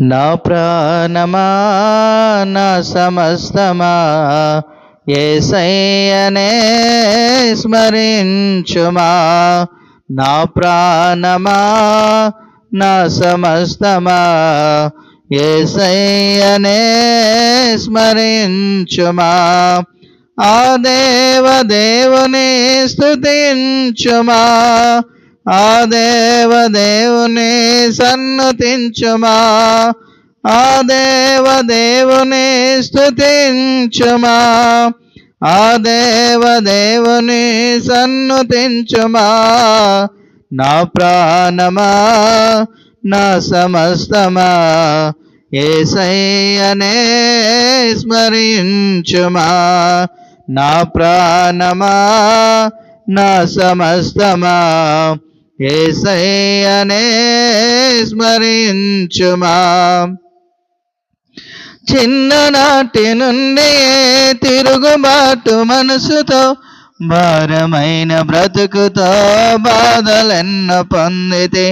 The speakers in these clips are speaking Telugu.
నా ప్రాణమా నా సమస్తమా యేసయ్యనే స్మరించుమా. నా ప్రాణమా నా సమస్తమా యేసయ్యనే స్మరించుమా. ఆ దేవదేవుని స్తుతించుమా, ఆ దేవదేవుని సన్నుతించుమా, ఆ దేవదేవుని స్తుతించుమా, ఆ దేవదేవుని సన్నుతించుమా. నా ప్రాణమా నా సమస్తమా యేసయ్యనే స్మరించుమా. నా ప్రాణమా నా సమస్తమా యేసయ్యనే స్మరించుమా. చిన్ననాటి నుండి తిరుగుబాటు మనసుతో భారమైన బ్రతుకుతో బాధలెన్నో పొందితే,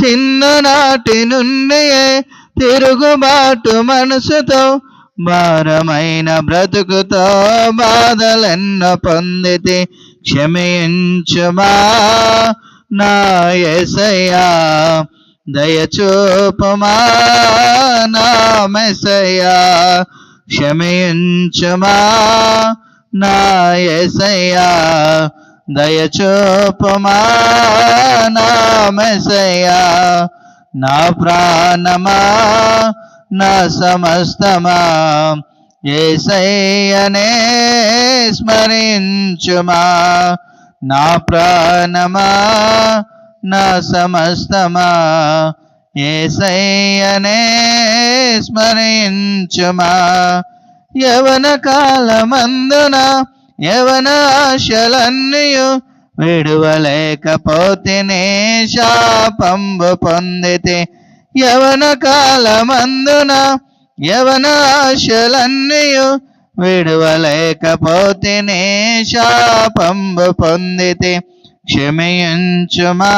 చిన్ననాటి నుండి తిరుగుబాటు మనసుతో భారమైన బ్రతుకుతో బాధలెన్నో పొందితే, క్షమించుమా నా యేసయ్యా, దయచూపుమా నా మెస్సయ్యా. క్షమించుమా నా యేసయ్యా, దయచూపుమా నా మెస్సయ్యా. నా ప్రాణమా నా సమస్తమా యేసయ్యనే స్మరించుమా. నా ప్రాణమా నా సమస్తమా యేసయ్యనే స్మరించుమా. యవన కాలమందున యవన ఆశలన్నీయు విడువలేకపోతేనే శాపంబు పొందితే, యవన కాలమందున యవన ఆశలన్నీయు విడువలేకపోతేనే శాపంబు పొందితే, క్షమించుమా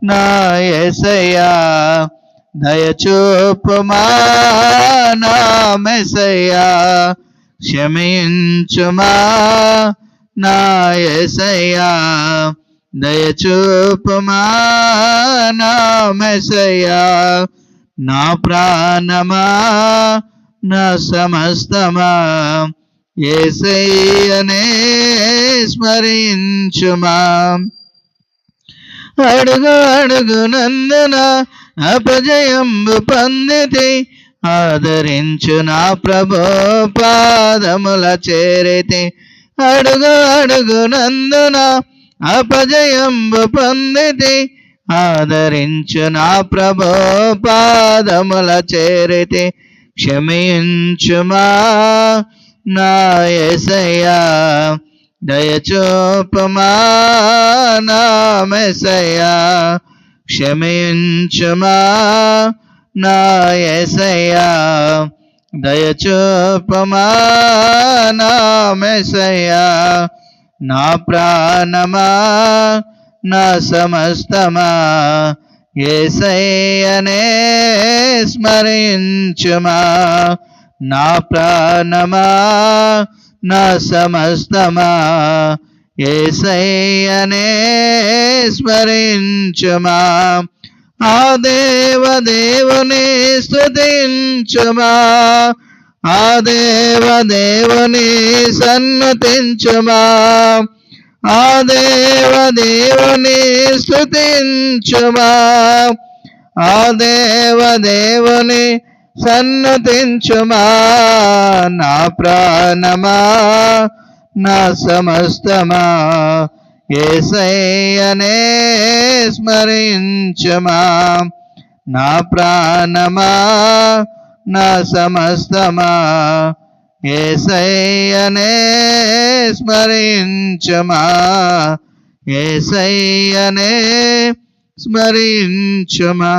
నా యేసయ్యా, దయచూపుమా నా మెస్సయ్యా. క్షమించుమా నా యేసయ్యా, దయచూపుమా నా మెస్సయ్యా. నా ప్రాణమా నా సమస్తమా యేసయ్యనే స్మరించుమా. అడుగు అడుగునందున అపజయంబు పొందితే, ఆదరించు నా ప్రభు పాదముల చేరితే. అడుగు అడుగునందున అపజయంబు పొందితే, ఆదరించు నా ప్రభు పాదముల చేరితే. క్షమించుమా నా యేసయ్యా, దయచూపుమా నా మెస్సయ్యా. క్షమించుమా నా యేసయ్యా, దయచూపుమా నా మెస్సయ్యా. నా ప్రాణమా నా సమస్తమా యేసయ్యనే స్మరించుమా. నా ప్రాణమా నా సమస్తమా యేసయ్యనే స్మరించుమా. ఆ దేవదేవుని స్తుతించుమా, ఆ దేవదేవుని సన్నుతించుమా, ఆ దేవదేవుని స్తుతించుమా, ఆ దేవదేవుని సన్నుతించుమా. నా ప్రాణమా నా సమస్తమా యేసయ్యనే స్మరించుమా. నా ప్రాణమా నా సమస్తమా యేసయ్యనే స్మరించుమా, యేసయ్యనే స్మరించుమా.